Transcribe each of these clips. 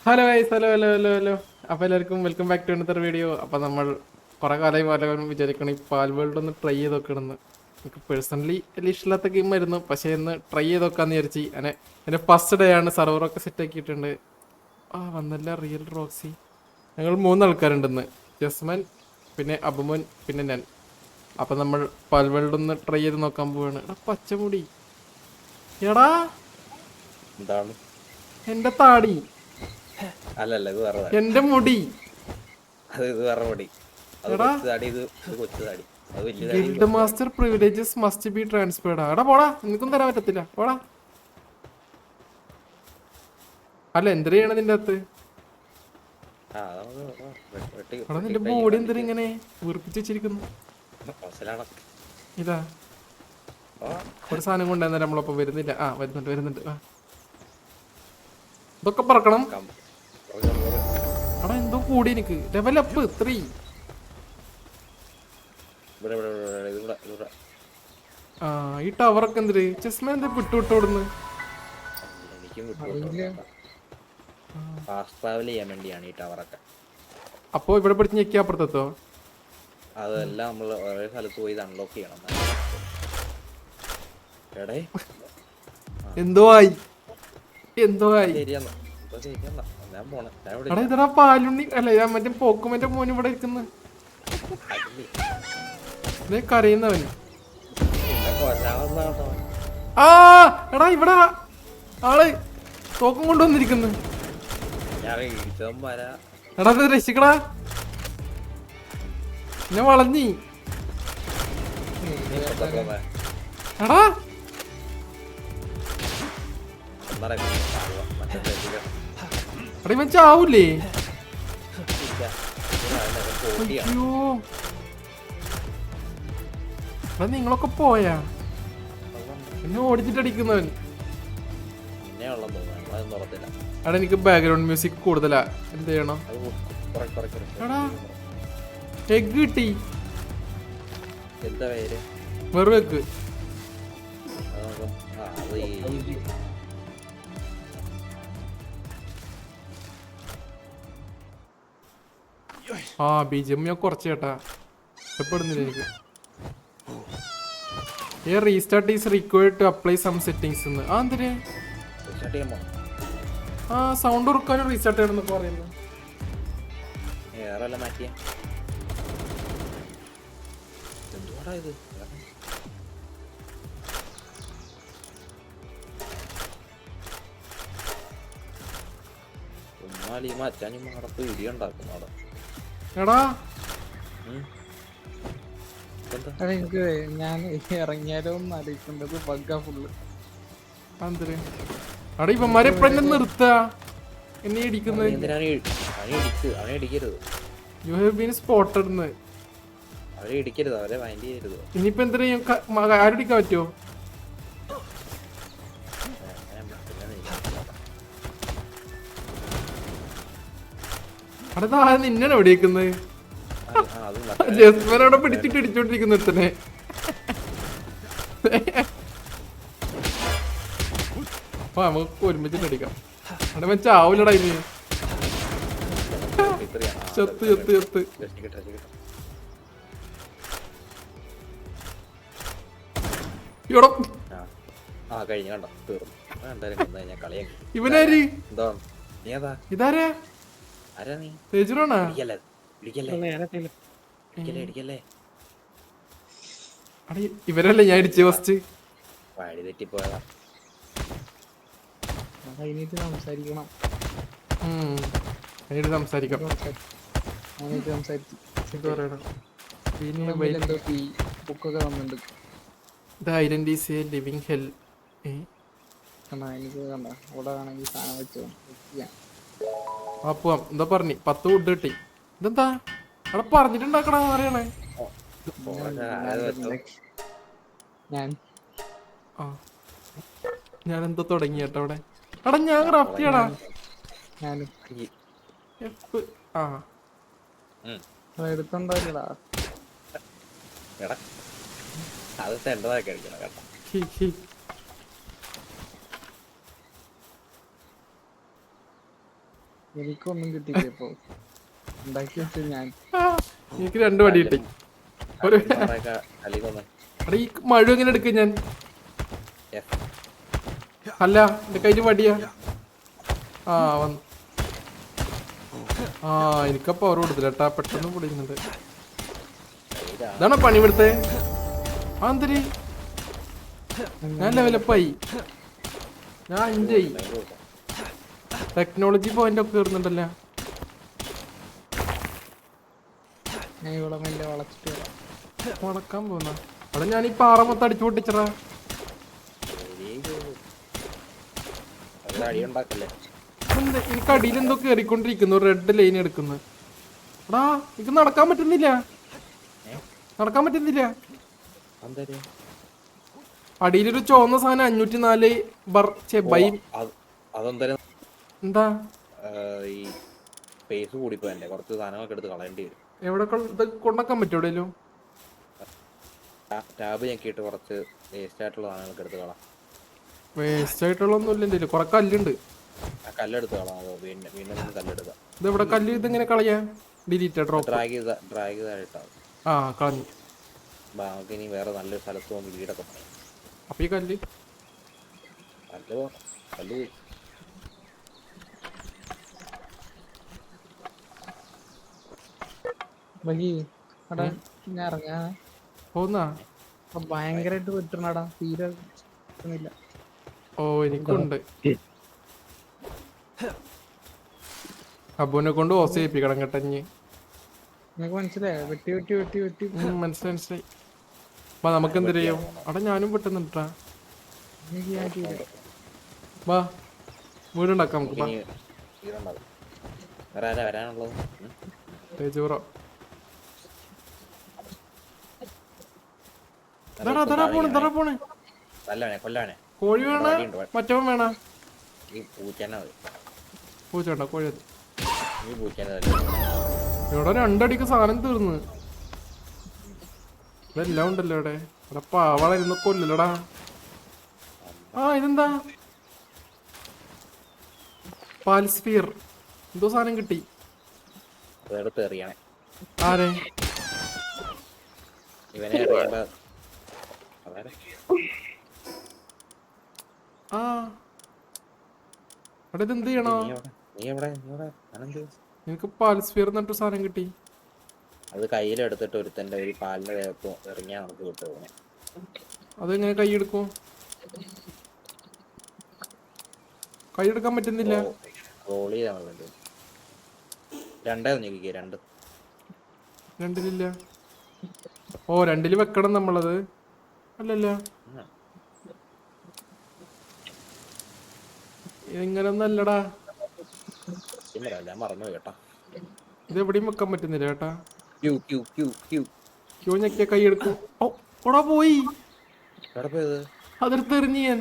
Hello guys, hello hello hello hello. അപ്പോൾ എല്ലാവർക്കും welcome back to another video. അപ്പോൾ നമ്മൾ കുറേ കാലമായി പലരും വിചാരിക്കണം ഈ പാൽ വേൾഡ് ഒന്ന് ട്രൈ ചെയ്ത് നോക്കണമെന്ന്. എനിക്ക് പേഴ്സണലി വലിയ ഇഷ്ടമില്ലാത്ത ഗെയിമായിരുന്നു, പക്ഷേ ഇന്ന് ട്രൈ ചെയ്ത് നോക്കാമെന്ന് വിചാരിച്ചു. എൻ്റെ ഫസ്റ്റ് ഡേ ആണ്, സെർവറൊക്കെ സെറ്റ് ആക്കിയിട്ടുണ്ട്. വന്നല്ല റിയൽ റോക്സി. ഞങ്ങൾ 3 ആൾക്കാരുണ്ടെന്ന്, ജസ്മൻ, പിന്നെ അബുമോൻ, പിന്നെ ഞാൻ. അപ്പം നമ്മൾ പാൽ വേൾഡ് ഒന്ന് ട്രൈ ചെയ്ത് നോക്കാൻ പോവാണ്. എടാ പച്ചമുടി, എടാ എന്താണ്? എൻ്റെ താടി, അല്ലല്ല, ഇത് വേറെ താടി. എൻ്റെ മുടി. ഇത് വേറെ പൊടി. അത് എടാ കൊച്ചു താടി, ഇത് കൊച്ചു താടി. അത് വലിയ താടി, guild master privileges must be transferred. എടാ പോടാ, നിനക്കും തരാൻ പറ്റത്തില്ല, പോടാ. അല്ല എന്തിനാ ചെയ്യണ നിന്റെ അകത്ത്? എടാ നിന്റെ ബോഡി എന്തിനാ ഇങ്ങനെ വീർപ്പിച്ച് വെച്ചിരിക്കുന്നു? ഇതാ ഒരു സാധനം കൊണ്ടുവന്നാൽ നമ്മളൊപ്പം വരുന്നില്ല. വരുന്നുണ്ട് വരുന്നുണ്ട്. ഇതൊക്കെ പറക്കണം. എടാ എന്തോ കൂടി എനിക്ക്. Level up 3. ഈ ടവറൊക്കെ എന്തിന്? ചെസ്മൻ എന്താ വിട്ടുവിട്ടോടുന്ന്? ഫാസ്റ്റ് ട്രാവൽ ചെയ്യാൻ വേണ്ടിയാണ് ഈ ടവറൊക്കെ. അപ്പൊ ഇവിടെ പിടിച്ച് ഞെക്കി അപ്പുറത്തെത്തോ? അതെല്ലാം നമ്മൾ ഓരോ സ്ഥലത്ത് പോയി അൺലോക്ക് ചെയ്യണം. എന്തോ ആയി, എന്തോ ആയി. ഞാൻ പോണേ. എടാ ഇതെടാ പാലുണ്ണി അല്ല, ഞാൻ മറ്റേ പോക്കുമറ്റേ മോൻ ഇവിടെ ഇരിക്കുന്നു. കരയുന്നവൻ. എടാ ഇവിടെ ആള് തോക്കും കൊണ്ടുവന്നിരിക്കുന്നു. എടാ ഇത് രക്ഷിക്കടാ, എന്നെ വളഞ്ഞി. എടാ എടാ ഇവൻ ചാവൂലേ? അയ്യോ എടാ നിങ്ങളൊക്കെ പോയാ? എന്നെ ഓടിച്ചിട്ടടിക്കുന്നവൻ. എടാ എനിക്ക് ബാക്ക്ഗ്രൗണ്ട് മ്യൂസിക് കൂടുതലാ, എന്ത് ചെയ്യണം? എടാ എഗ് കിട്ടി. എന്താ പേര്? വെറും എഗ്. BGM ഞാൻ കുറച്ച് കേട്ടാ, ഇഷ്ടപ്പെടുന്നില്ല എനിക്ക്. Restart is required to apply some settings എന്ന്. എന്തിന്? സൗണ്ട് ഉറക്കാനും റീസ്റ്റാർട്ട് ചെയ്യണമെന്നൊക്കെ പറയുന്നു. എടാ എനിക്ക് ഞാൻ ഇറങ്ങിയാലോ എന്ന് ആലോചിക്കേണ്ടത് ബഗ്ഗാ ഫുള്ള്. എടാ ഇവന്മാരെ എപ്പോഴെന്നെ നിർത്താ എന്നെ ഇടിക്കുന്നത്? You have been spotted. ഇനിയിപ്പോ എന്തിനാ ആരടിക്കാൻ പറ്റുമോ? അവിടെ നിന്നാണ് എവിടെ വെക്കുന്നത്? ജസ്മൻ അവിടെ പിടിച്ചിട്ട് ഇടിച്ചോണ്ടിരിക്കുന്നു തന്നെ. നമുക്ക് ഒരുമിച്ചിട്ട് അടിക്കാം. അവിടെ വെച്ചാവൂലടാ ഇനി. ചത്ത് ചത്ത് ചത്ത്. ഇവനാര്? ഇതാരാ? തേജുറാണാ? ഇവരല്ലേ ഞാൻ ഇടിച്ചു ഫസ്റ്റ്. സംസാരിക്കണം. സംസാരിക്കാം. ബുക്കൊക്കെ വന്നിട്ടുണ്ട്. എന്താ പറഞ്ഞി? 10 വുഡ് കിട്ടി. ഇതെന്താ അവിടെ പറഞ്ഞിട്ടുണ്ടാക്കണ പറയണേ? ഞാൻ എന്തോ തുടങ്ങി കേട്ടോ അവിടെ. എടാ ഞാൻ ക്രാഫ്റ്റ് ചെയ്യടാ. എടുത്തോണ്ടാ എനിക്കൊന്നും കിട്ടിയില്ല ഇപ്പൊ. ഉണ്ടാക്കി വെച്ചു ഞാൻ. എനിക്ക് 2 വടി കിട്ടി. ഒരു കളിക്കൊന്ന് എടാ ഈ മഴ എങ്ങനെ എടുക്കും ഞാൻ? അല്ല എന്റെ കയ്യില് വടിയാ. ആ വന്നു. ആ എനിക്കപ്പോ അവർ കൊടുത്തില്ല കേട്ടാ, പെട്ടെന്ന് പൊടിയുന്നുണ്ട്. ഇതാണോ പണി ഇവിടുത്തെ? ആ എന്തര് ഞാൻ ലെവലപ്പായി, ഞാൻ 5 ടെക്നോളജി പോയിന്റ് ഒക്കെ കയറുന്നുണ്ടല്ലോ. ഞാൻ ഇവിടെ മെല്ലെ വളച്ചിട്ട് വരാം. വളക്കാൻ പോന്ന അവിടെ ഞാൻ ഈ പാറ മൊത്തം അടിച്ചു പൊട്ടിച്ചറാ. അടി ഉണ്ടാക്കല്ലേ. എനിക്ക് അടിയിൽ എന്തോ കയറിക്കൊണ്ടിരിക്കുന്നു, റെഡ് ലൈൻ എടുക്കുന്നു. എടാ എനിക്ക് നടക്കാൻ പറ്റുന്നില്ല, നടക്കാൻ പറ്റുന്നില്ല. അടിയിലൊരു ചുവന്ന സാധനം 504 എന്താ ഈ സ്പേസ് കൂടിപ്പോയല്ലേ, കുറച്ച് സാധനങ്ങളൊക്കെ എടുത്ത് കളയേണ്ടി വരും. എവിടെ ഇത് കൊണ്ടാക്കാൻ പറ്റും എവിടെയല്ലോ? ടാബ് ഞെക്കിയിട്ട് കുറച്ച് വേസ്റ്റ് ആയിട്ടുള്ള സാധനങ്ങളൊക്കെ എടുത്ത് കളാം. വേസ്റ്റ് ആയിട്ടുള്ള ഒന്നും ഇല്ല, കുറെ കല്ലുണ്ട്. ആ കല്ലെടുത്ത് കളാം. അതോ വീണ്ടും കല്ലെടുക്കാം. ഇത് എവിടെ കല്ല്? ഇതെങ്ങനെ കളയാ? ഡിലീറ്റ് ഡ്രോപ്പ് ഡ്രാഗ് ചെയ്തായിട്ടാ. ആ കളഞ്ഞു. നമുക്ക് ഇനി വേറെ നല്ലൊരു സ്ഥലത്ത് വന്ന് വീടൊക്കെ പണിയാം. അപ്പൊ ഈ കല്ല് കല്ല് പോയി. ബഹി എടാ ഞാൻ ഇറങ്ങാ. പോന്നാ ഭയങ്കരായിട്ട് വിട്ടണടാ, തീരെ കിട്ടുന്നില്ല. ഓ എനിക്കുണ്ട്. അബുവിനെ കൊണ്ട് ഓസ് ചെയ്യിപ്പിക്കണം കേട്ടഞ്ഞ്. നിനക്ക് മനസ്സിലായോ? വെട്ടി വെട്ടി വെട്ടി വെട്ടി മനസ്സിലായി മനസ്സിലായി. വാ നമുക്ക് എന്ത് ചെയ്യും? അവിടെ ഞാനും പെട്ടെന്നിട്ടാ. എനിക്ക് ഞാൻ ചെയ്ത വാ വീടുണ്ടാക്കാം നമുക്ക്. വരാനുള്ളത് തേജൂറോ പോണ്. കൊല്ലാനെ കോഴി വേണ മറ്റവൻ വേണ? ഈ പൂച്ചേനെ പൂച്ച വേണ്ട, കോഴി അത്. ഈ പൂച്ചേനെ ഇവിടെ 2 അടിക്ക് സാധനം തീർന്ന്. ഇതെല്ലാം ഉണ്ടല്ലോ ഇവിടെ. ഇവിടെ പാവാളായിരുന്നു, കൊല്ലല്ലടാ. ആ ഇതെന്താ? പാൽസ്ഫിയർ എന്തോ സാധനം കിട്ടി. എടുത്ത് എറിയണേ. ആരെ? ഇവനെ എറിയുമ്പോ ആ അവിടെ ഇതെന്ത് ചെയ്യണോ? എനിക്ക് പാൽസ്ഫിയർ എന്നിട്ട് സാധനം കിട്ടി. അത് കയ്യിലെടുത്തിട്ട് ഒരുത്തന്റെ ഒരു പാലിന്റെ ദേഹത്ത് എറിഞ്ഞാ നമുക്ക് കിട്ടും. അതെങ്ങനെ കൈയെടുക്കും? കൈയെടുക്കാൻ പറ്റുന്നില്ല. റോൾ ചെയ്താൽ മതി. 2 നീക്കിക്കേ. 2 2-ലില്ല. ഓ 2-ല് വെക്കണം നമ്മളത്. അല്ലല്ല ഇങ്ങനൊന്നല്ലടാ. ഞാൻ മറന്നു കേട്ടാ. ഇത് എവിടെയും വെക്കാൻ പറ്റുന്നില്ല കേട്ടാ. ക്യൂ ഞെക്കിയ കൈ എടുക്കും. ഓ ഓടാ പോയി. അതെടുത്ത് എറിഞ്ഞ് ഞാൻ.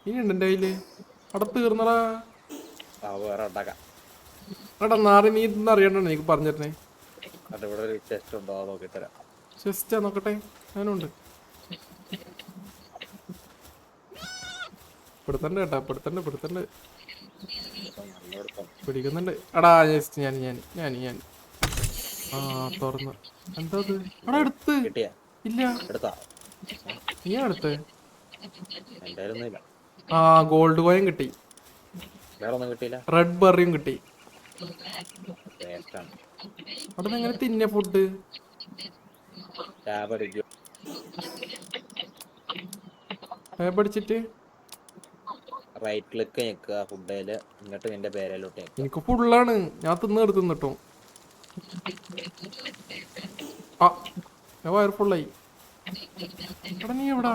ഇനി ഉണ്ട് എന്റെ കയ്യില്. അവിടെ തീർന്നടാ. എടാ നാറി നീ ഇന്ന് അറിയണ്ട, എനിക്ക് പറഞ്ഞിരുന്നേ. ചെസ്റ്റാ നോക്കട്ടെ. ഞാനുണ്ട്. പെടുത്തണ്ട് കേട്ടാ, പെടുത്തണ്ട്. പിടിക്കുന്നുണ്ട്. എടാ ജസ്റ്റ് ഞാൻ ആ തുറന്ന്. എന്താ അത്? എടാ എടുത്ത് ഇല്ല. നീ എടുത്ത്. ആ ഗോൾഡ് കോയിൻ കിട്ടി. റെഡ് ബെറിയും കിട്ടി. അവിടെ എങ്ങനെ തിന്നെ ഫുഡ്? പഠിച്ചിട്ട് റൈറ്റ് ക്ലിക്ക് ഞെക്കുക ഫുഡേല്, എന്നിട്ട് നിന്റെ പേരയിലോട്ട് ഞെക്കുക. എനിക്ക് ഫുള്ളാണ്, ഞാൻ തിന്നിട്ടോ. ആ ഞാൻ വയർ ഫുള്ളായി. എടാ നീ എവിടാ?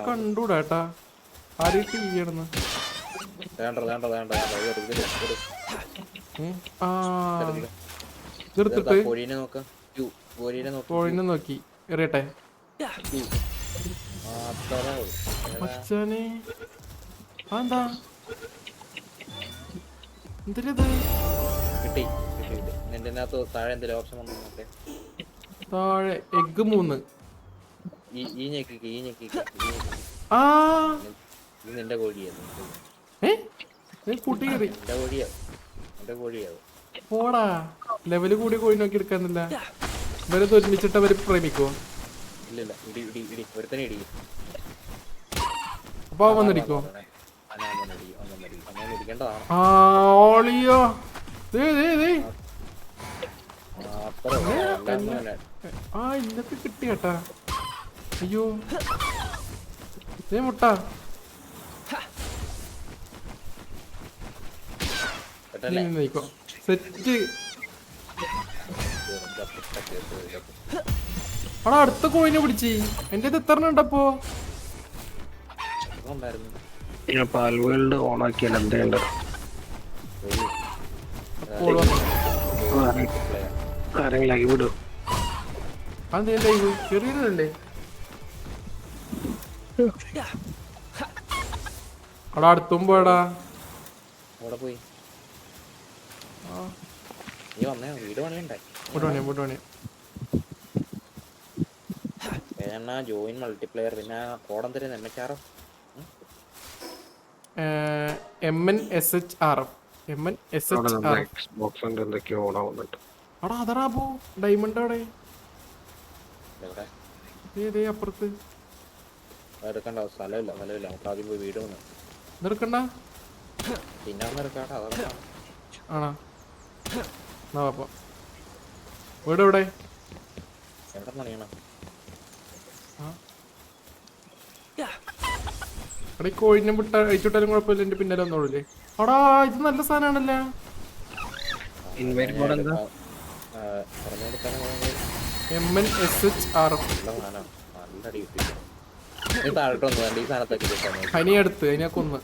കണ്ടൂടാ ഏട്ടാ. ആരും ടി വി ആണെന്ന്. ഇതെടുത്തിട്ട് കോഴിനെ നോക്കി എറിയട്ടെ. അച്ഛനെ എന്താ എന്തിനത്? കിട്ടി. നിന്റെ താഴെ എന്തെങ്കിലും ഓപ്ഷൻ വന്നു. താഴെ എഗ് 3 ഈ ഞെക്കിക്ക് ആ ഇത് നിന്റെ കോഴിയാണ് കൂട്ടി കയറി എന്റെ കോഴിയാവും പോടാ ലെവല് കൂടി കോഴി നോക്കി എടുക്കാന്നില്ല ഇവരെ ഒരുമിച്ചിട്ട് അവര് പ്രേമിക്കുവോ ഇല്ല ഇടി ഒരുത്തനെ ഇടി അപ്പൊ അവൻ വന്നിരിക്കോ ഇടിക്കേണ്ടതാണ് ആളിയോ ആ ഇന്നത്തെ കിട്ടി കേട്ടാ അയ്യോ മുട്ട സെറ്റ് അവിടെ അടുത്ത കോഴിനെ പിടിച്ച് എന്റെ ഇത് എത്ര ഉണ്ടപ്പോ ഞാൻ പാൽവേൾഡ് ഓണാക്കിയാൽ എന്തുണ്ട് ആരെങ്കിലും ലൈവ് ഇടും അതെന്താ ലൈവ് ചെറിയതല്ലേ അവിടെ അടുത്തുമ്പോടാ അവിടെ പോയി നീ വന്നേ വീട് പണിയുണ്ടായി ജോയിൻ മൾട്ടിപ്ലെയർ പിന്നെ കോടം തരുന്ന MHRF MNSHRF ബോക്സ് എന്തൊക്കെയോ ഓണാവുന്നുണ്ട് അവിടെ അതറാ പോ ഡയമണ്ട് അവിടെ എവിടെ അപ്പുറത്ത് എടുക്കണ്ട സ്ഥലമില്ല നമുക്ക് ആദ്യം പോയി വീട് വന്നു ഇതെടുക്കണ്ട പിന്നെ ഒന്ന് എടുക്കാട്ടെ അതൊക്കെ ആണോ അപ്പൊ വീട് എവിടെ എവിടെ പണിയണം അവിടെ ഈ കോഴിനെ വിട്ട അഴിച്ചുവിട്ടാലും കുഴപ്പമില്ല എന്റെ പിന്നാലെ വന്നോളൂല്ലേ അടാ ഇത് നല്ല സാധനമാണല്ലേ ഇൻവൈറ്റ് കോഡ് എന്താ MNSHRF നല്ല അടി കിട്ടി താഴോട്ടൊന്നും വേണ്ട ഈ സാധനത്തൊക്കെ അതിനെ അടുത്ത് അതിനെ കൊന്ന്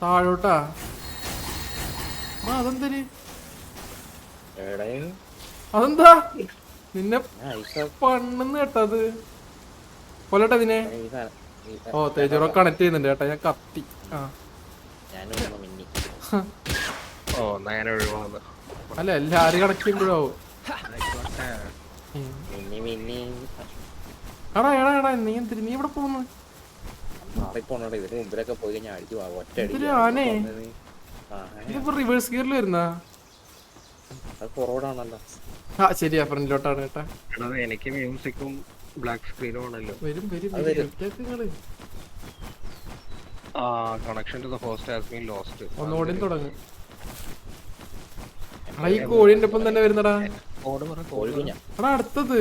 താഴോട്ടാ അതെന്താ നിന്നെ പണ്ണെന്ന് കേട്ടത് കൊല്ലട്ടെ ഇതിനെ ഓ തേജറോ കണക്ട് ചെയ്യുന്നുണ്ട് കേട്ടാ ഞാൻ കത്തി അല്ല എല്ലാരും കണക്ട് ചെയ്യുമ്പോഴാവും എടാ നീ എന്തിരി നീ ഇവിടെ പോകുന്നു ഇതിന് മുമ്പിലൊക്കെ പോയി കഴിഞ്ഞാൽ അടിച്ചു ഒറ്റ ആനേ ഇതിപ്പോ റിവേഴ്സ് ഗിയറിൽ വരുന്നാ അത് ഫോർവേഡാണല്ലോ ആ ശരിയാ ഫ്രണ്ടിലോട്ടാണ് കേട്ടാ എനിക്ക് മ്യൂസിക്കും ബ്ലാക്ക് സ്ക്രീനും ആണല്ലോ വരും connection to the host has been lost ഒന്നുകൂടി തുടങ്ങും ഈ കോഴിന്റെ ഒപ്പം തന്നെ വരുന്നടാ എടാ അടുത്തത്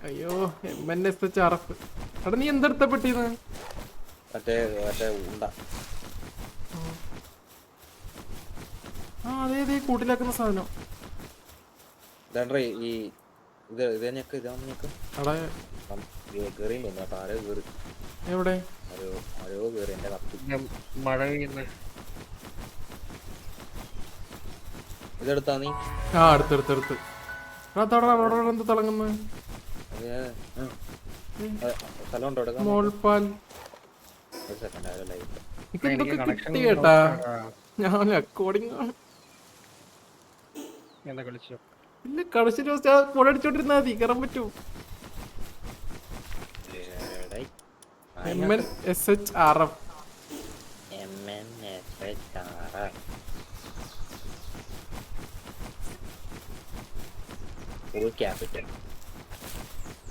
അയ്യോ MNSHRF എടാ നീ എന്തെടുത്ത പെട്ടീന്ന് മറ്റേ ഉണ്ട അതെ കൂട്ടിലാക്കുന്ന സാധനം ഈ എവിടെ മഴ പെയ്യുന്ന ഇതെടുത്താ നീ അടുത്തെടുത്ത് എന്ത് തിളങ്ങുന്നു മോൾപ്പാൽ എന്തൊക്കെ കിട്ടി കേട്ടാ ഞാൻ അക്കോർഡിങ് ഇല്ല കളിച്ചിട്ട് കൊടടിച്ചോണ്ടിരുന്നാ മതി കയറാൻ പറ്റൂ MNSHRF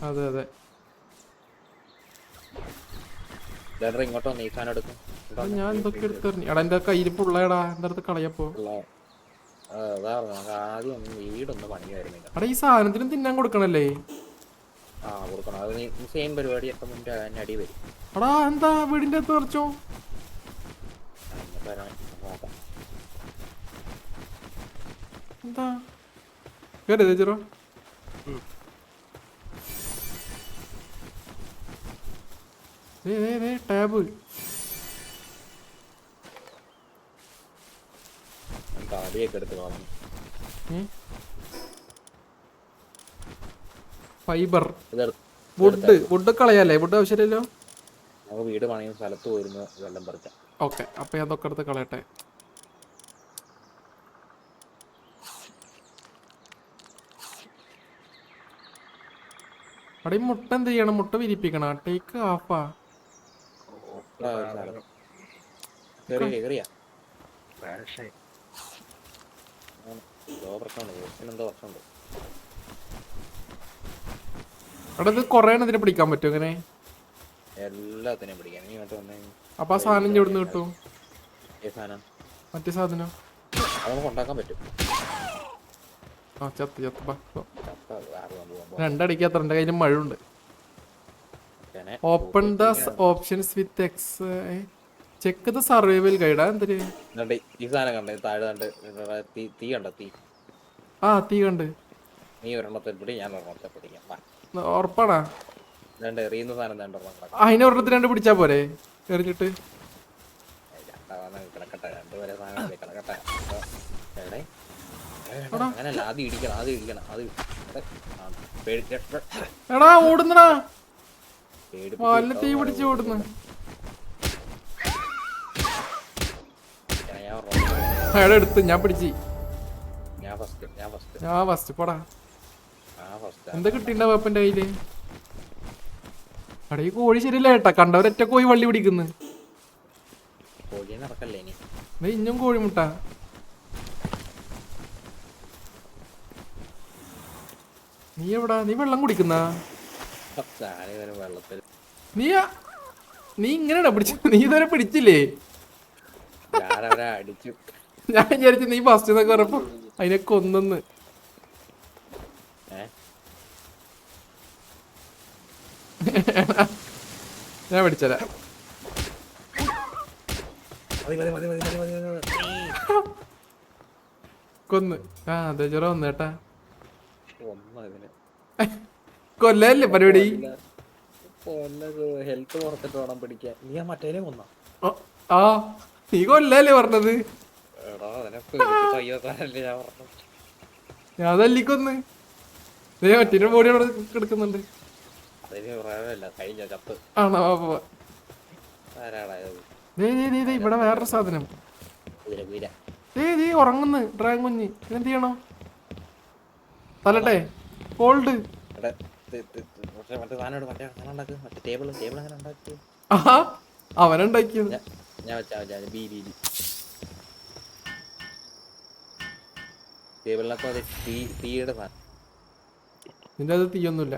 അതെ ഇങ്ങോട്ടോ നീ സാധനം എടുക്കും ഞാൻ എന്തൊക്കെ എടുത്തെറിഞ്ഞു എടാ എന്റെ കയ്യിൽ പുള്ളടാ എന്റെ അടുത്ത് കളയപ്പോ ആദ്യം വീടൊന്നും പണി വരുന്നില്ല എടാ ഈ സാധനത്തിനും തിന്നാൻ കൊടുക്കണല്ലേ കൊടുക്കണം അത് നീ സെയിം പരിപാടി ഒക്കെ മുന്നേ അടി വരും എടാ എന്താ വീടിന്റെ അടുത്ത് കുറച്ചോ എന്താ കേട്ടോ ചേച്ചറോ ടാബ് താടിയൊക്കെ എടുത്ത് കാണും ഫൈബർ വുഡ് കളയാലേ വുഡ് ആവശ്യമില്ലല്ലോ നമുക്ക് വീട് പണിയുന്ന സ്ഥലത്ത് പോയിരുന്നു വെള്ളം പറിക്കാം ഓക്കെ അപ്പൊ അതൊക്കെ എടുത്ത് കളയട്ടെ അവിടെ ഈ മുട്ട എന്ത് ചെയ്യണം? മുട്ട വിരിപ്പിക്കണം. ടേക്ക് ഹാഫാ. കേറിയാ പക്ഷേ എന്തോ പ്രശ്നമുണ്ട്, എന്തോ പ്രശ്നമുണ്ട്. അവിടെ ഇത് കൊറേ ഇതിനെ പിടിക്കാൻ പറ്റും അങ്ങനെ? എല്ലാത്തിനെയും പിടിക്കാൻ നീ മറ്റേ വന്നേ. അപ്പൊ ആ സാധനം എവിടുന്ന് കിട്ടും? ഈ സാധനം മറ്റേ സാധനം നമുക്ക് ഉണ്ടാക്കാൻ പറ്റും. ആ ചത്ത് ചത്ത് ബാ. വേറെ സംഭവം. രണ്ടടിക്കാത്ത എന്റെ കയ്യിൽ മഴുണ്ട്. ഇങ്ങനെ open the options with X. Check the survival ഗൈഡാ എന്തൊരു? എന്നിട്ട് ഈ സാധനം കണ്ടേ താഴെ കണ്ട് തീ കണ്ടോ? തീ തീ കണ്ട്. നീ ഒരെണ്ണത്തെ പിടി, ഞാൻ ഒരെണ്ണത്തെ പിടിക്കാം. ഉറപ്പാണാ? രണ്ട് എറിയുന്ന സാധനം രണ്ടെണ്ണം അതിനെ ഒരെണ്ണത്തിൽ രണ്ട് പിടിച്ചാ പോരെ എറിഞ്ഞിട്ട്? കിടക്കട്ടെ, രണ്ടുപേരെ സാധനം കിടക്കട്ടെ. എവിടെ അങ്ങനല്ല, ആദ്യം ഇടിക്കണം, ആദ്യം ഇടിക്കണം. അത് എടാ ഓടുന്നടാ, വല്ല തീ പിടിച്ച് ഓടുന്നു. എടാ എടുത്ത് ഞാൻ പിടിച്ച്. ഞാൻ ഫസ്റ്റ് പോടാ. എന്താ കിട്ടിണ്ടാവും അപ്പന്റെ കയ്യില്? എടാ ഈ കോഴി ശരിയല്ല ഏട്ടാ, കണ്ടവരൊറ്റ കോഴി വള്ളി പിടിക്കുന്നു. കോഴിയെ നടക്കല്ലേ ഇനി? ഇഞ്ഞും കോഴിമുട്ട. നീ എവിടാ? നീ വെള്ളം കുടിക്കുന്ന? വെള്ളത്തിൽ നീ ഇങ്ങനെയാണോ പിടിച്ച? നീ ഇതുവരെ പിടിച്ചില്ലേ? ഞാനവരെ അടിച്ചു. ഞാൻ വിചാരിച്ചു നീ ഫസ്റ്റ് എന്നൊക്കെ പറഞ്ഞപ്പോ അതിനെ കൊന്നെന്ന്. ഞാൻ പിടിച്ചല. കൊന്ന്. ആ അതെ ജ്വരം വന്നു കേട്ടാ. കൊല്ലല്ലേ പരിപാടി? ഹെൽത്ത് പുറത്തിട്ട് വേണം പിടിക്കാൻ. നീ ആ മറ്റേനെ കൊന്ന? ആ നീ കൊല്ലല്ലേ പറഞ്ഞത്? ഞാൻ തല്ലിക്കൊന്ന്. മറ്റേ ബോഡി അവിടെ കിടക്കുന്നുണ്ട്. ആണോ? ഇവിടെ വേറൊരു സാധനം. ഉറങ്ങുന്നു ഡ്രാഗൺ കുഞ്ഞ്. ഇതെന്ത് ചെയ്യണോ? തലട്ടെ കോൾഡ്. അവനുണ്ടാക്കിയത് നിന്റെ അത് തീയൊന്നുമില്ല.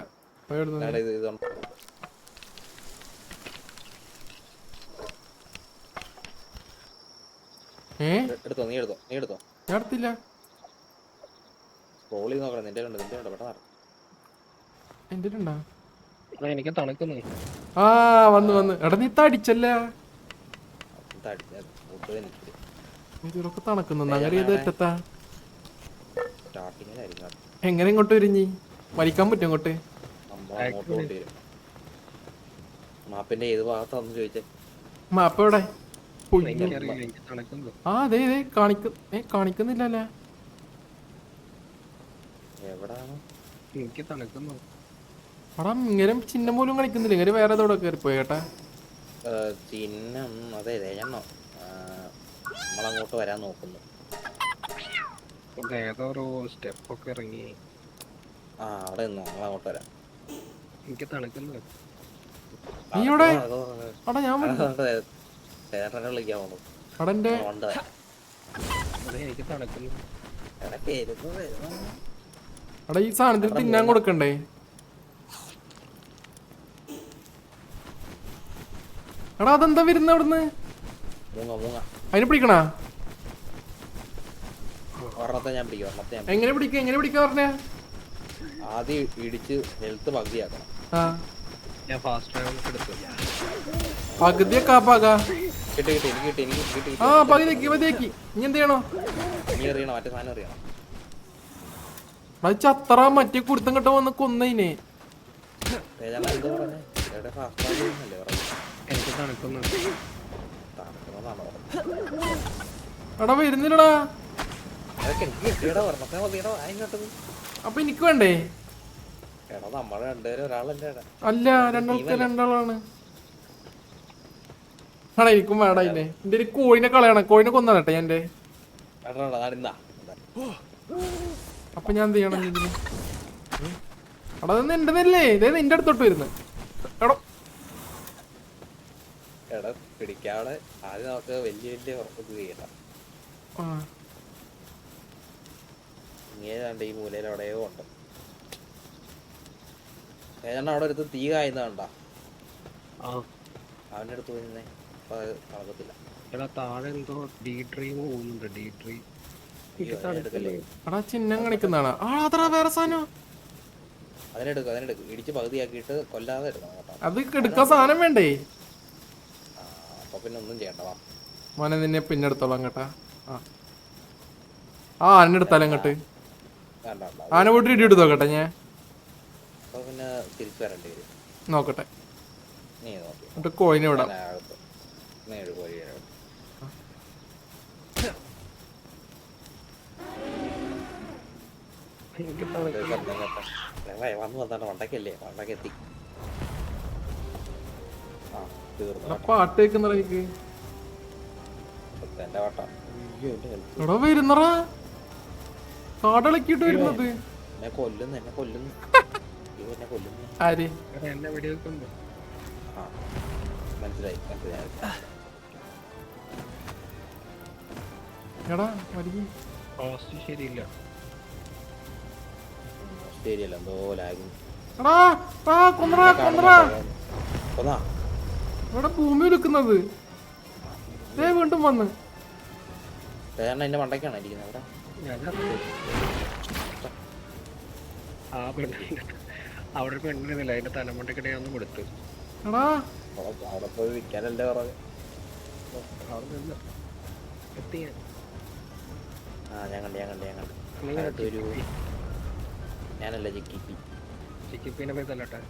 എടുത്തോ, നീ എടുത്തോ, നീ എടുത്തോ. ഞാൻ എടുത്തില്ല. സ്ക്രോൾ ചെയ്ത് നോക്കണം. നിന്റെ ഉണ്ട്, നിന്റെ ഉണ്ട്. പെട്ടെന്ന് എന്റെ ഉണ്ടാ? എനിക്ക് തണുക്കുന്നു. ആ വന്ന് വന്ന്. എടാ നീ തടിച്ചല്ല. ഇതൊക്കെ തണുക്കുന്നു. നഗരം ഏത് അറ്റത്താ? എങ്ങനെ ഇങ്ങോട്ട് വരിഞ്ഞി? വലിക്കാൻ പറ്റും ഇങ്ങോട്ട്? മാപ്പിന്റെ ഏത് ഭാഗത്താന്ന് ചോദിച്ചേ? മാപ്പ് എവിടെ? എനിക്ക് തണുക്കുന്നു. ആ അതെ ഇതേ കാണിക്കുന്നില്ലല്ലേ? എവിടാണ്? എനിക്ക് തണുക്കുന്നു. എടാ ഇങ്ങനെ ചിഹ്നം പോലും കളിക്കുന്നില്ല. ഇങ്ങനെ വേറെ എവിടെ കയറിപ്പോയി കേട്ടാ. ചിഹ്നം അതെ എണ്ണോ നമ്മളങ്ങോട്ട് വരാൻ നോക്കുന്നു. ഏതോ ഒരു സ്റ്റെപ്പ് ഒക്കെ ഇറങ്ങി. ആ അവിടെ നിന്നോ, നമ്മളങ്ങോട്ട് വരാം. എനിക്ക് തണുക്കുന്നു. നീ ഇവിടെ? എടാ ഞാൻ വിളിക്കാൻ പോണു. എനിക്ക് തണുക്കുന്നു. എടാ ഈ സാധനത്തിൽ തിന്നാൻ കൊടുക്കണ്ടേ? എടാ അതെന്താ വരുന്ന അവിടുന്ന്? അതിനെ പിടിക്കണ? ഞാൻ പിടിക്കും. എങ്ങനെ പിടിക്കാ പറഞ്ഞ? ആദ്യം ഇടിച്ച് ഹെൽത്ത് പകുതിയാക്കണം. ഞാൻ ഫാസ്റ്റ് ട്രാവൽ എടുത്തു. പകുതിയൊക്കെ ആ പക. ആ പകുതിയാക്കി മതിയാക്കി. ഇനി എന്ത് ചെയ്യണോ? നീ എറിയണം, മറ്റേ സാധനം എറിയണം. അത് ചത്തറ മറ്റേ കുടുത്തം കെട്ട വന്ന് കൊന്നതിനെ. എനിക്ക് തണുക്കുന്നു. എടാ വരുന്നില്ലടാ. അപ്പൊ എനിക്ക് വേണ്ടേ? അല്ല രണ്ടാളാണ്. ആടാ എനിക്കും വേടാ. ഇതിനെ എന്റെ ഒരു കോഴിനെ കളയണം. കോഴിനെ കൊന്നാട്ടെ ഞാൻ. അപ്പൊ ഞാൻ എന്ത് ചെയ്യണം ഇതിന്? അവിടെ നിന്ന് എന്റെതല്ലേ ഇതേ നിന്റെ അടുത്തോട്ട് വരുന്നു എടോ എടാ പിടിക്കാതെ ആദ്യം നമുക്ക് വലിയ വലിയ ഇത് ചെയ്യണം. ആ ഇങ്ങനെ ഈ മൂലയിൽ എവിടെയോ ഉണ്ട്. ഏതാണ്ട് അവിടെ അടുത്ത് തീ കായുന്നതാണ്ടാ. ആ അവൻ്റെ അടുത്ത് പോയി നിന്നേ. അപ്പൊ അത് നടക്കത്തില്ല. എടാ താഴെ എന്തോ ഡി ഡ്രീം പോകുന്നുണ്ട്. ഡി ഡ്രീം അയ്യോ, അതിനെടുക്കല്ലേ. എടാ ചിഹ്നം കാണിക്കുന്നതാണ് ആ അതാ വേറെ സാധനം അതിനെടുക്കും ഇടിച്ച് പകുതിയാക്കിയിട്ട് കൊല്ലാതെ എടുക്കണം കേട്ടോ. അത് എടുക്കാൻ സാധനം വേണ്ടേ അപ്പൊ പിന്നെ ഒന്നും ചെയ്യണ്ട. വാ മോനെ നിന്നെ പിന്നെ എടുത്തോളാം കേട്ടാ ആ ആന എടുത്താലും അങ്ങോട്ട് വേണ്ട വേണ്ട. ആന പോയിട്ട് ഇടി എടുത്തോ കേട്ടെ ഞാൻ അപ്പൊ പിന്നെ തിരിച്ചു വരേണ്ടി വരും. നോക്കട്ടെ നീ നോക്കി എന്നിട്ട് കോയിനെ വിടാം അകത്ത് നീ ഒരു കോഴി തരാം. എനിക്ക് തണുക്കുന്നു. വന്ന് വന്നാണ് വണ്ടക്കല്ലേ. വണ്ടക്കെത്തി. ആ തീർന്നു. എടാ പാട്ട് കേൾക്കുന്നറ എനിക്ക് എന്റെ വട്ട. അയ്യോ എന്റെ ഹെൽത്ത്. എടാ വരുന്നറാ കാടിളക്കിട്ട് വരുന്നത് എന്നെ കൊല്ലുന്നു. അയ്യോ എന്നെ കൊല്ലുന്നു. ആര് എടാ എന്നെ വെടിവെക്കുമ്പോ ആ മനസ്സിലായി. എടാ മരിക്കും ഫാസ്റ്റ് ശരിയില്ല. ശരിയല്ല എന്തോ ലാഗും. എടാ കൊന്നറാ കൊന്നറാ കൊന്നാ ഇവിടെ ഭൂമി എടുക്കുന്നത് ദേ വീണ്ടും വന്ന് ചേട്ടൻ എന്റെ മണ്ടയ്ക്കാണ് ഇരിക്കുന്നത്. അവിടെ ആ പെണ്ണിന് അവിടെ ഒരു പെണ്ണിനില്ല. അതിന്റെ തലമുണ്ടക്കിടെ ഒന്ന് കൊടുത്തു. എടാ അവിടെ പോയി വിൽക്കാനല്ലേ പറഞ്ഞത്. അവിടെ നിന്ന് എത്തി ഞാൻ. ആ ഞാൻ കണ്ട് നീ ഒരു ഞാനല്ല ചിക്കിപ്പി. ചിക്കിപ്പിനെ പോയി തല്ലട്ടെ.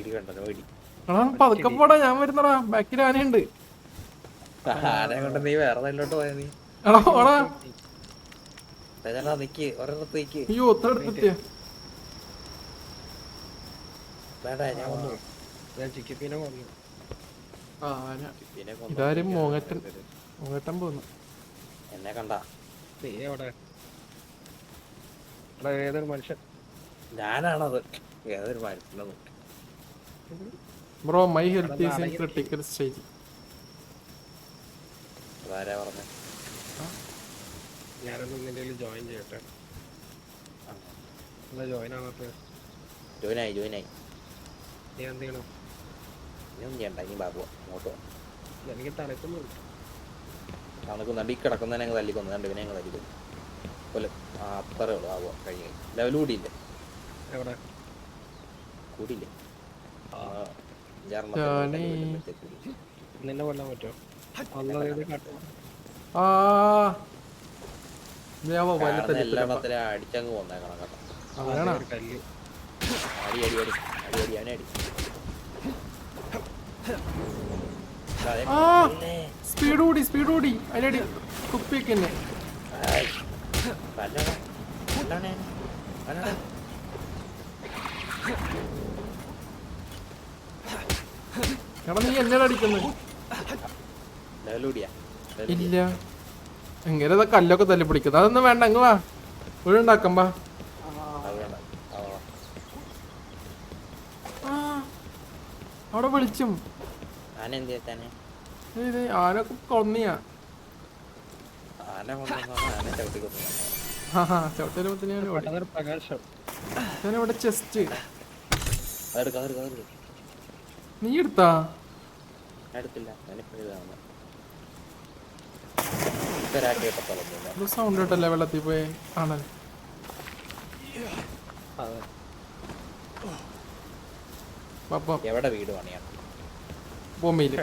ഇടി കണ്ടോ ഇടി. എടാ പതുക്കെ പോടാ ഞാൻ വരുന്നടാ ബാക്കിൽ ആനയുണ്ട് ആരെ കൊണ്ട് നീ വേറെ നല്ലോട്ട് പോയാ നീ. എടാ ഓടാ ചേട്ടാ നിക്ക് ഒരിടത്ത് നിക്ക്. അയ്യോ ഒത്ത എടുത്തെത്തിയ വേണ്ട ഞാൻ വന്നു. ഞാൻ ചിക്കിപ്പിനെ കൊന്നു. പിന്നെ ഇതാരും മോങ്ങറ്റൻ പോന്നു എന്നെ കണ്ട നീ എവിടെ? എടാ ഏതൊരു മനുഷ്യൻ. ഞാനാണത്. ഏതൊരു മനുഷ്യനത്. Bro my health is in critical stage അതാരാ പറഞ്ഞ? ഞാനൊന്ന് നിന്റെ ജോയിൻ ചെയ്യട്ടെ. എന്താ ജോയിൻ ആവാത്ത? ജോയിനായി നീ എന്ത് ചെയ്യണം? ഇതൊന്നും ചെയ്യണ്ട. ഇനി ബാബു അങ്ങോട്ട് പോ. എനിക്ക് തണുക്കുന്നുണ്ട്. നമുക്ക് നടി കിടക്കുന്നതിനെ അങ്ങ് തല്ലിക്കൊന്നു. രണ്ട് പിന്നെ അങ്ങ് തല്ലിക്കൊന്നു കൊല്ലം. ആ അത്രേ ഉള്ളൂ. ബാബു കഴിഞ്ഞു. ലെവൽ കൂടിയില്ലേ? എവിടെ കൂടിയില്ലേ? നിന്നെ കൊല്ലാൻ പറ്റുമോ? എല്ലായിടത്തിലും അടിച്ചങ്ങ് പോന്നേക്കണം കേട്ടോ. കല്ല് അടി അവനെ അടി. സ്പീഡ് കൂടി അതിലടി കുപ്പിയൊക്കെ എടാ നീ എന്നോട് അടിക്കുന്നത് ഇല്ല എങ്ങനെ കല്ലൊക്കെ തല്ലി പിടിക്കുന്നത്. അതൊന്നും വേണ്ട അങ്ങ് വാ ഒഴുണ്ടാക്കമ്പാ. അവിടെ വിളിച്ചും ആനൊക്കെ കൊന്നിയാ. പ്രകാശം ഇവിടെ ചെസ്റ്റ് നീ എടുത്താ? സൗണ്ട് കേട്ടല്ലേ വെള്ളത്തിൽ പോയി ആണൽ. എവിടെ വീട് പണിയാ? ഭൂമിയില്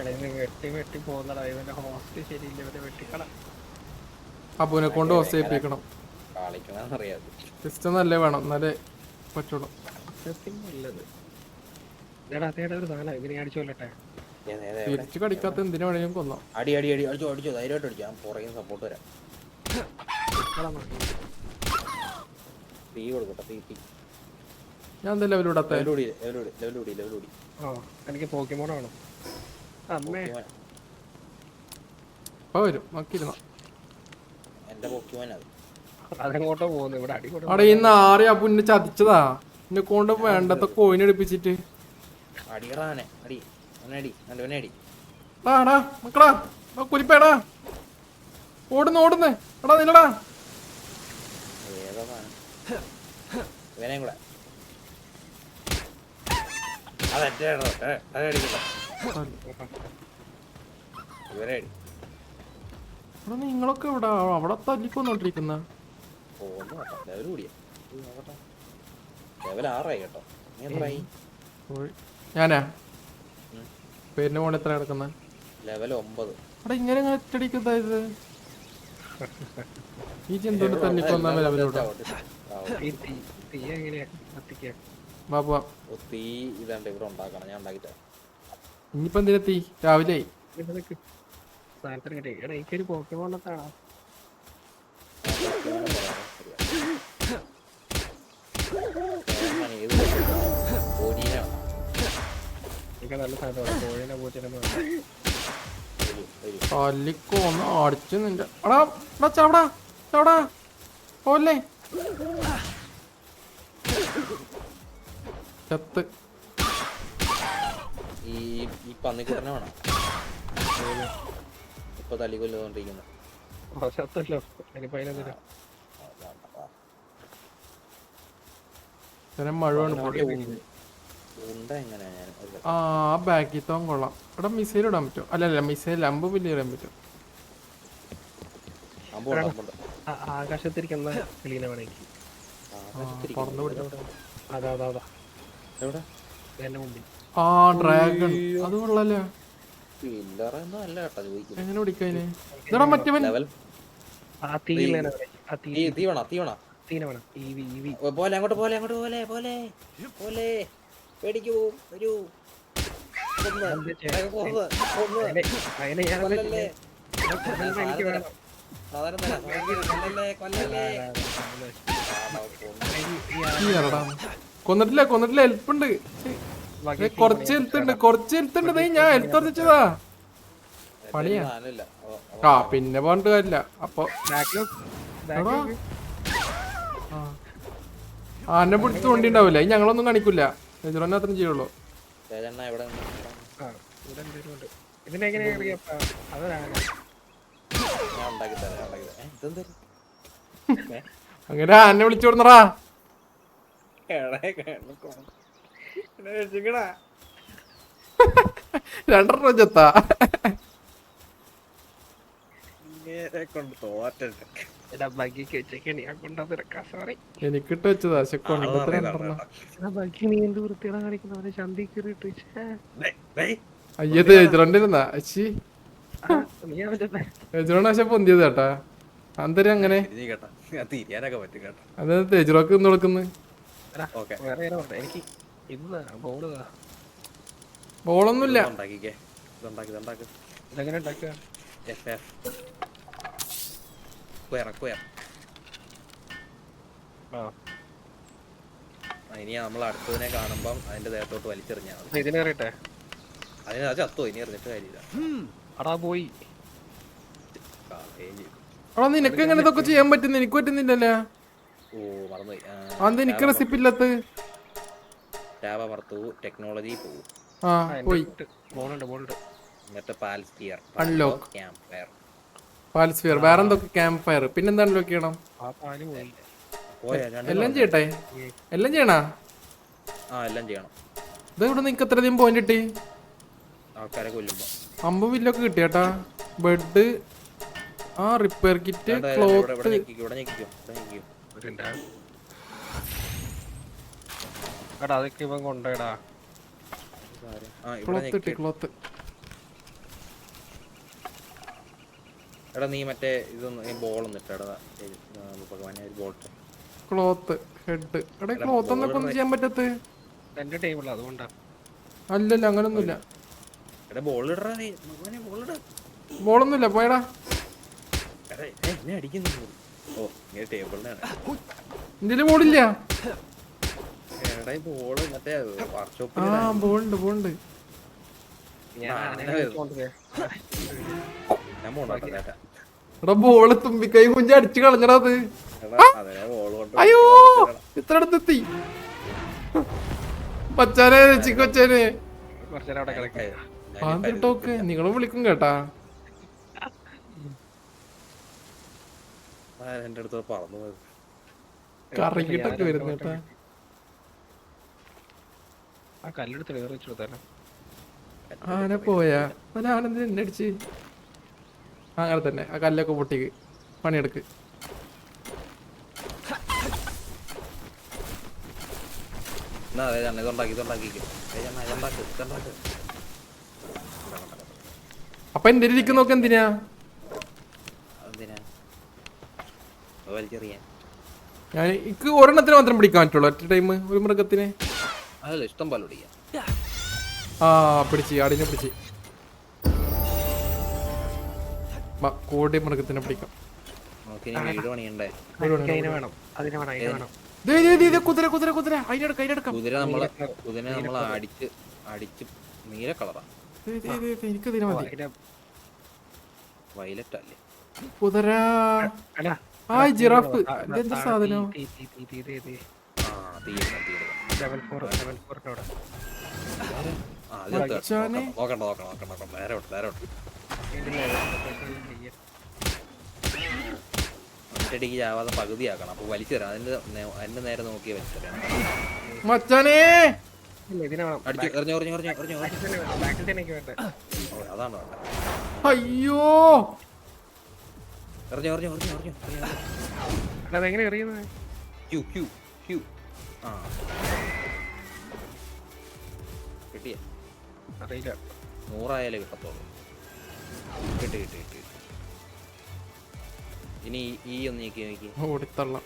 വെട്ടി പോകുന്നടാ. ഇവന്റെ ഹോസ്റ്റ് ശരിയില്ല. ഇവന്റെ വെട്ടിക്കള. അബുവിനെ കൊണ്ട് ഹോസ്റ്റ് ചെയ്യിപ്പിക്കണം. ജസ്റ്റ് നല്ലേ വേണം എന്നാലേ പറ്റുള്ളൂ. തിരിച്ചു കടിക്കാത്ത എന്തിനു വേണമെങ്കിലും കൊന്നോ. അടി അടിച്ചോ ധൈര്യമായിട്ട് അടിക്കാം. പുറകിൽ സപ്പോർട്ട് വരാം. തീ കൊടുക്കട്ടെ. തീ ഞാൻ എന്താ ലെവലിടാത്ത എനിക്ക് പോക്കിമോൺ ആണോ? അമ്മേ വരും നോക്കിയിരുന്നോ. എന്റെ പോക്കിമോൻ അത് അതെങ്ങോട്ടോ പോകുന്നു. ഇവിടെ അടി അവിടെ ഈ നാറി അബുവിനെ ചതിച്ചതാ. എന്നെ കൊണ്ട് വേണ്ടത്തെ കോയിൻ എടുപ്പിച്ചിട്ട് അടിയറാനെ അടി അവനടി അവനെ അടി ആടാ മക്കളാ കുലിപ്പേടാ ഓടുന്നു എടാ നില്ലടാ ഏതാ സാധനം ഇവനെയും കൂടെ അതടിക്കില്ല ഇവരെ അടി എടാ നിങ്ങളൊക്കെ എവിടാ അവിടെ തല്ലിക്കൊന്നോണ്ടിരിക്കുന്ന പോകുന്നു കേട്ടോ ലെവൽ കൂടിയാ നോക്കട്ടെ ലെവൽ 6 ആയി കേട്ടോ നീ എത്രയായി ഞാനാ പേരിന്റെ മോൻ എത്ര കിടക്കുന്ന ലെവൽ 9 അവിടെ ഇങ്ങനെ ഒറ്റടിക്കുന്നത് ഈ ചെന്തോണ്ട് തല്ലിക്കൊന്ന ലെവലോട്ടാ തീ എങ്ങനെയാ കത്തിക്കുക? ബാബുവാ തീ ഇതാണ്ട് ഇവിടെ ഉണ്ടാക്കണം ഞാൻ ഉണ്ടാക്കിട്ടാ ഇനിയിപ്പോ എന്തിനെത്തി രാവിലെ സാധനത്തിന് കിട്ടി. എടാ എനിക്കൊരു പോക്കമോണത്താണോ? ഏത് കോഴീനാണ് എനിക്ക് നല്ല സാധനമാണ്. കോഴിനെ പൂച്ചനെ തല്ലിക്കൊന്ന് അടിച്ചു നിന്റെ എടാ എടാ ചവടാ ചവടാ പോലെ ചത്ത് ഈ പന്നിക്കുട്ടനെ വേണം ഇപ്പൊ തല്ലിക്കൊല്ലുകൊണ്ടിരിക്കുന്നത് ചത്തല്ലോ. എനിക്ക് അതിനെന്തിനാ മഴ ഉണ്ട എങ്ങനെയാ ഞാൻ ആ ബാക്കിൽ തോൻ കൊള്ളാം ഇവിടെ മിസൈൽ ഇടാൻ പറ്റും അല്ലല്ല മിസൈൽ അമ്പ് വലിയ ഇടാൻ പറ്റും ആകാശത്തിരിക്കുന്ന കിളീനെ വേണമെങ്കിൽ തുറന്നു പിടിച്ചോ അതാ അതാ അതാ എവിടെ എന്റെ മുമ്പിൽ. ആ ഡ്രാഗൺ അത് കൊള്ളാലേ പില്ലറൊന്നും അല്ല കേട്ടോ ചോദിക്കുന്നത് എങ്ങനെ പിടിക്കാന് ഇതാ മറ്റവൻ ലെവൽ ആ തീയിലെ ആ തീ തീ വേണം തീനെ വേണം. ഈവി പോലെ അങ്ങോട്ട് പോലെ പോലെ പേടിക്കൂ ഒരു അതിനെ ഞാൻ എനിക്ക് വേണം. കൊന്നിട്ടില്ല ഹെൽപ്പ് ഉണ്ട് കുറച്ച് ഹെൽത്ത് ഉണ്ട് ഞാൻ ഹെൽത്ത് വെച്ചതാ പണിയാ ആ പിന്നെ പറഞ്ഞിട്ട് കാര്യമില്ല അപ്പൊ ആനെ പിടിച്ച് തോണ്ടി ഉണ്ടാവില്ല ഞങ്ങളൊന്നും കാണിക്കൂല എതിരന്നെ അത്രയും ചെയ്യുള്ളൂ ഇതിനെങ്ങനെ അതാണ് അങ്ങനെ ആനെ വിളിച്ചു കൊടുന്നടാ രണ്ടെണ്ണം ചെത്താ എനിക്കിട്ട് വെച്ചതാ പക്ഷെ കൊണ്ടത്ര അയ്യത് എതിരണ്ടിരുന്നാ അച്ചി എതിരോണ്ട് പക്ഷെ പൊന്തിയത് കേട്ടാ അന്തരം അങ്ങനെ അത് തെജിറോക്ക് നിന്ന് കൊടുക്കുന്നു ബോളൊന്നുമില്ല ഇനി നമ്മൾ അടുത്തതിനെ കാണുമ്പം അതിന്റെ ദേഹത്തോട്ട് വലിച്ചെറിഞ്ഞാൽ ഇതിനറിയട്ടെ അതിന് അത് ചത്തോ ഇനി എറിഞ്ഞിട്ട് കാര്യമില്ല അടാ പോയി. അവിടെ നിനക്ക് എങ്ങനെ ഇതൊക്കെ ചെയ്യാൻ പറ്റുന്ന എനിക്ക് പറ്റുന്നില്ലല്ലോ. ഓ മറന്നുപോയി അത് എനിക്ക് റെസിപ്പി ഇല്ലാത്ത ടാബ് അമർത്തു ടെക്നോളജി പോകും ആ പോയി എന്നിട്ട് പാൽസ്പിയർ അൺലോക്ക് ക്യാമ്പ് ഫയർ പാൽസ്ഫിയർ വേറെ എന്തൊക്കെ ക്യാമ്പ് ഫയർ പിന്നെന്താ അൺലോക്ക് ചെയ്യണം എല്ലാം ചെയ്യട്ടെ എല്ലാം ചെയ്യണ എല്ലാം ചെയ്യണം. ഇത് ഇവിടെ നിനക്ക് എത്രയധികം പോയിന്റ് കിട്ടി ആൾക്കാരെ കൊല്ലുമ്പോ 50 വില്ലൊക്കെ കിട്ടിയേട്ടാ ബെഡ് ആ റിപ്പയർ കിറ്റ് ക്ലോത്ത് അതൊക്കെ ഇവൻ കൊണ്ടേടാ ക്ലോത്ത് കിട്ടി ക്ലോത്ത് എടാ നീ മറ്റേ ഇതൊന്ന് ബോളൊന്നും ഇട്ടടാ ബോട്ട് ക്ലോത്ത് ഹെഡ് എടാ ക്ലോത്ത് ഒന്നൊക്കെ ഒന്നും ചെയ്യാൻ പറ്റത്ത് എന്റെ ടേബിൾ അതുകൊണ്ടാ അല്ലല്ല അങ്ങനൊന്നുമില്ല എടാ ബോൾ ഇടറാ നീ ബോളൊന്നുമില്ല പോയടാ എന്നെ അടിക്കുന്നു. ഓ ഇങ്ങനെ ടേബിളിനാണ് എന്റെ ബോളില്ല. എടാ ഈ ബോള് മറ്റേ വർക്ക്ഷോപ്പിൽ ആ ബോളുണ്ട് ബോളുണ്ട് ഞാൻ പോണോട്ടെ എടാ ബോള് തുമ്പിക്കൈ കുഞ്ചി അടിച്ചു കളഞ്ഞടാ അത്. ബോൾ കൊണ്ട് അയ്യോ ഇത്ര അടുത്തെത്തി മച്ചാനെ രക്ഷിക്കൊച്ചനെ. കുറച്ചേരം അവിടെ കിടക്കുക. ടോക്ക് നിങ്ങളും വിളിക്കും കേട്ടാ. എന്റെ അടുത്ത് പറന്നു പോയത്. കറങ്ങിട്ടൊക്കെ വരുന്നു കേട്ടാ. ആ കല്ലെടുത്ത് വേറെ വെച്ചു കൊടുത്താലോ. ആന പോയാ ആനന്ദിന് എന്നെ അടിച്ച്. അങ്ങനെ തന്നെ ആ കല്ലൊക്കെ പൊട്ടിക്ക് പണിയെടുക്ക്. എന്നാ അതെ ഞാൻ ഇതുണ്ടാക്കിക്കും. അപ്പൊ എന്റെ ഇരിക്കുന്നൊക്കെ എന്തിനാ? എന്തിനാ വലിച്ചെറിയാൻ? ഞാൻ എനിക്ക് ഒരെണ്ണത്തിന് മാത്രം പിടിക്കാൻ പറ്റുള്ളൂ ഒറ്റ ടൈം ഒരു മൃഗത്തിനെ. അതല്ല ഇഷ്ടം പോലെ പിടിക്കാം. ആ പിടിച്ച് ആടിനെ പിടിച്ച് കോടി മൃഗത്തിനെ പിടിക്കാം. നമുക്കിനി വീട് പണിയണ്ടേ? അതിനെ വേണം, അതിനെ വേണം. കുതിര കുതിര കുതിര അതിനെടുക്കാം. കുതിര നമ്മൾ അടിച്ച് നീല കളറാ. എനിക്കതിനെ മതി. വയലറ്റ് അല്ലേ? കുതിര ആ ജിറാഫ് ഇതെന്താ സാധനം? നോക്കണ്ട നേരെ ഒറ്റടിക്ക് ചാവാതെ പകുതിയാക്കണം. അപ്പൊ വലിച്ചു തരാം. അതിന്റെ നേരെ നോക്കിയാ വലിച്ചു തരാം. മച്ചാനേ അതാണ് അയ്യോ അതെങ്ങനെ എറിയുന്നത്? കിട്ടിയ അറിയില്ല. 100 ആയാലേ കിട്ടത്തോളൂ. കിട്ടി. ഇനി ഈ ഒന്ന് നീക്കി നോക്കി. ഓടിത്തള്ളാം.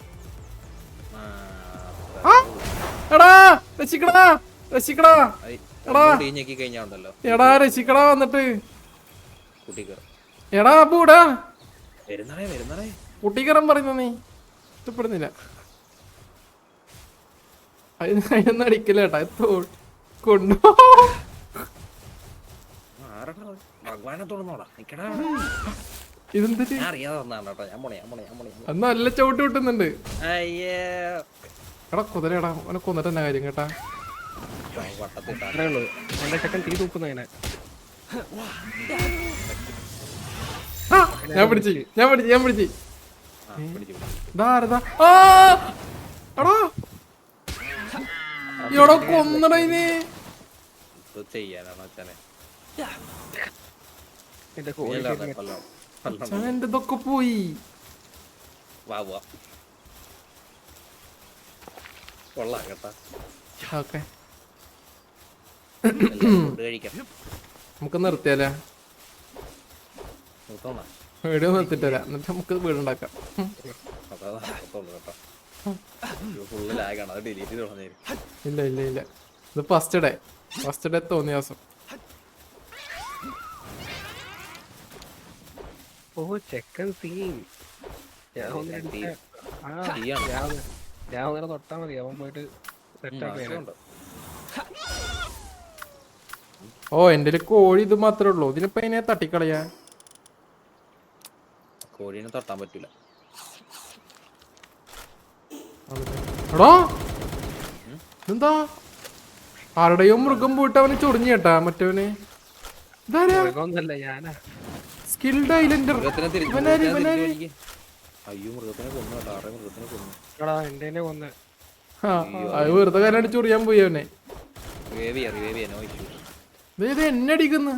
എടാ രക്ഷിക്കടാ. ഞെക്കി കഴിഞ്ഞാ ഉണ്ടല്ലോ. എടാ രക്ഷിക്കടാ വന്നിട്ട്. കുട്ടിക്കർ എടാ അബൂടാ വരുന്നേ കുട്ടിക്കറൻ പറയുന്ന നീ ഇഷ്ടപ്പെടുന്നില്ല. അതിനൊന്നും അടിക്കില്ലേട്ടാ കൊണ്ടു. ഭഗവാനെ തുറന്നോടാ. നിക്കടാ. ഇതെന്താ ഞാൻ അറിയാതെ വന്നാണ് കേട്ടോ. ഞാൻ പോണേ. അന്ന് നല്ല ചവിട്ട് കിട്ടുന്നുണ്ട്. അയ്യേ എടാ കുതിരടാ അവനെ കൊന്നിട്ട് തന്നെ കാര്യം കേട്ടാ. വട്ടത്തിട്ടാ. അത്രേ ഉള്ളൂ. എന്റെ ചെക്കൻ തീ തൂക്കുന്നതിനെ. ഞാൻ പിടിച്ച് എടാ കൊന്നടാ ഇനി. ചെയ്യാനാണ് അച്ഛനെ. എന്റെ എന്റെ ഇതൊക്കെ പോയി. വാ കൊള്ളാം കേട്ടാ. ഓക്കെ ഫുഡ് കഴിക്കാം. നമുക്ക് നിർത്തിയാലേ? നിർത്തോണ വീഡിയോ നിർത്തിട്ടല്ല എന്നിട്ട് നമുക്ക് വീടുണ്ടാക്കാം. ഫുള്ള് ലാഗാണ്. അത് ഡിലീറ്റ് ചെയ്ത് കളഞ്ഞേരും. ഇല്ല ഇത് ഫസ്റ്റ് ഡേ തോന്നിയ ദിവസം. ഓ ചെക്കൻ സീൻ. ഞാൻ ഒന്നേരം തൊട്ടാ മതി. അവൻ പോയിട്ട് സെറ്റ്. ഓ എന്റെ കോഴി ഇത് മാത്രമേ ഉള്ളൂ. ഇതിനിപ്പോ അതിനെ തട്ടിക്കളയാ. കോഴീനെ തൊട്ടാൻ പറ്റൂല. എടാ എന്താ ആരുടെയോ മൃഗം പോയിട്ട് അവന് ചൊറിഞ്ഞു കേട്ടാ മറ്റവന്. Skilled islander. അയ്യോ മൃഗത്തിനെ കൊന്നു കേട്ടോ. ആരെ മൃഗത്തിനെ കൊന്നു. അത് വെറുതെ കാലം ചൊറിയാൻ പോയി അവനെ. എന്നെ അടിക്കുന്നു.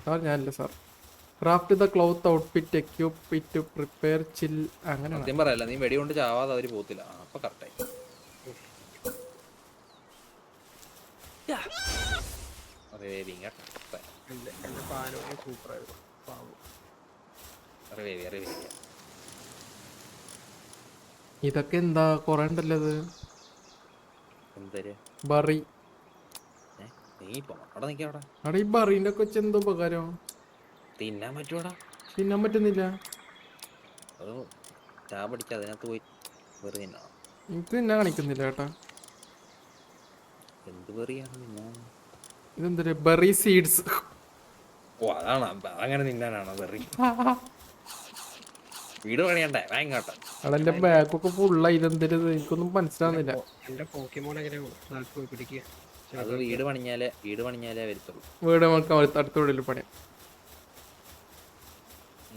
സാർ ഞാനില്ല sir. Craft the cloth outfit equip it to prepare chill. അങ്ങനെ സത്യം പറയല്ല, നീ വെടി കൊണ്ട് ചാവാതെ അവര് പോത്തില്ല. അപ്പൊ കറക്റ്റായി. ഇതൊക്കെ എന്താ കൊറേ ഉണ്ടല്ലോ. ഇത് ബറി. അവിടെ ഈ ബറീന്റെ ഒക്കെ വെച്ച് എന്തോ ഉപകാരം? തിന്നാൻ പറ്റൂടാ. തിന്നാൻ പറ്റുന്നില്ല. അതിനകത്ത് പോയി വെറുതെ എനിക്ക് തിന്നാൻ കാണിക്കുന്നില്ല കേട്ടാ. എന്ത് ബെറിയാണ്? ഇതെന്തൊരു ബെറി സീഡ്സ്. ഓ അതാണ് അങ്ങനെ തിന്നാനാണോ ബെറി? വീട് പണിയണ്ടേ വാങ്ങോട്ടെ. അതെന്റെ ബാഗൊക്കെ ഫുള്ളായി. ഇതെന്തരുത് എനിക്കൊന്നും മനസ്സിലാവുന്നില്ല. എന്റെ പോക്കിമോൺ എങ്ങനെയാ പോയി പിടിക്കുക? അത് വീട് പണിഞ്ഞാലേ വരത്തുള്ളൂ. വീട് നമുക്ക് അടുത്ത വീടിൽ പണിയാം.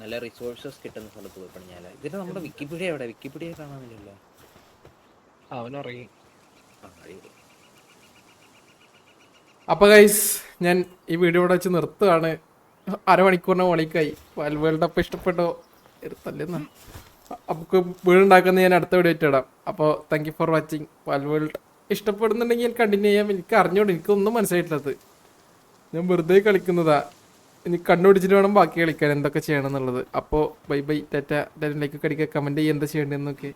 നല്ല റിസോഴ്സസ് കിട്ടുന്ന സ്ഥലത്ത് പോയി പണിഞ്ഞാലേ. ഇതിന് നമ്മുടെ വിക്കിപീഡിയ എവിടെ? വിക്കിപീഡിയ കാണാനില്ലല്ലോ. അവനുറങ്ങി. അപ്പോൾ ഗൈസ് ഞാൻ ഈ വീഡിയോ ഇവിടെ വെച്ച് നിർത്തുകയാണ്. അരമണിക്കൂറിന് മണിക്കായി. വേൾഡ് അപ്പോൾ ഇഷ്ടപ്പെട്ടോ? എടുത്തല്ലേന്നാ. നമുക്ക് വീടുണ്ടാക്കുന്ന ഞാൻ അടുത്ത വീഡിയോ ആയിട്ട് ഇടാം. അപ്പോൾ താങ്ക് യു ഫോർ വാച്ചിങ്. വേൾഡ് ഇഷ്ടപ്പെടുന്നുണ്ടെങ്കിൽ ഞാൻ കണ്ടിന്യൂ ചെയ്യാം. എനിക്ക് അറിഞ്ഞോണ്ട് എനിക്കൊന്നും മനസ്സിലായിട്ടില്ലത്. ഞാൻ വെറുതെ കളിക്കുന്നതാ. ഇനി കണ്ടുപിടിച്ചിട്ട് വേണം ബാക്കി കളിക്കാൻ എന്തൊക്കെ ചെയ്യണം എന്നുള്ളത്. അപ്പോൾ ബൈ ബൈ ടാറ്റ. ലൈക്ക് അടിക്കുക, കമൻറ്റ് ചെയ്യുക എന്താ ചെയ്യേണ്ടതെന്നൊക്കെ.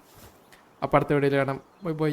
അപ്പോൾ അടുത്ത വീഡിയോയിൽ കാണാം. Bye bye.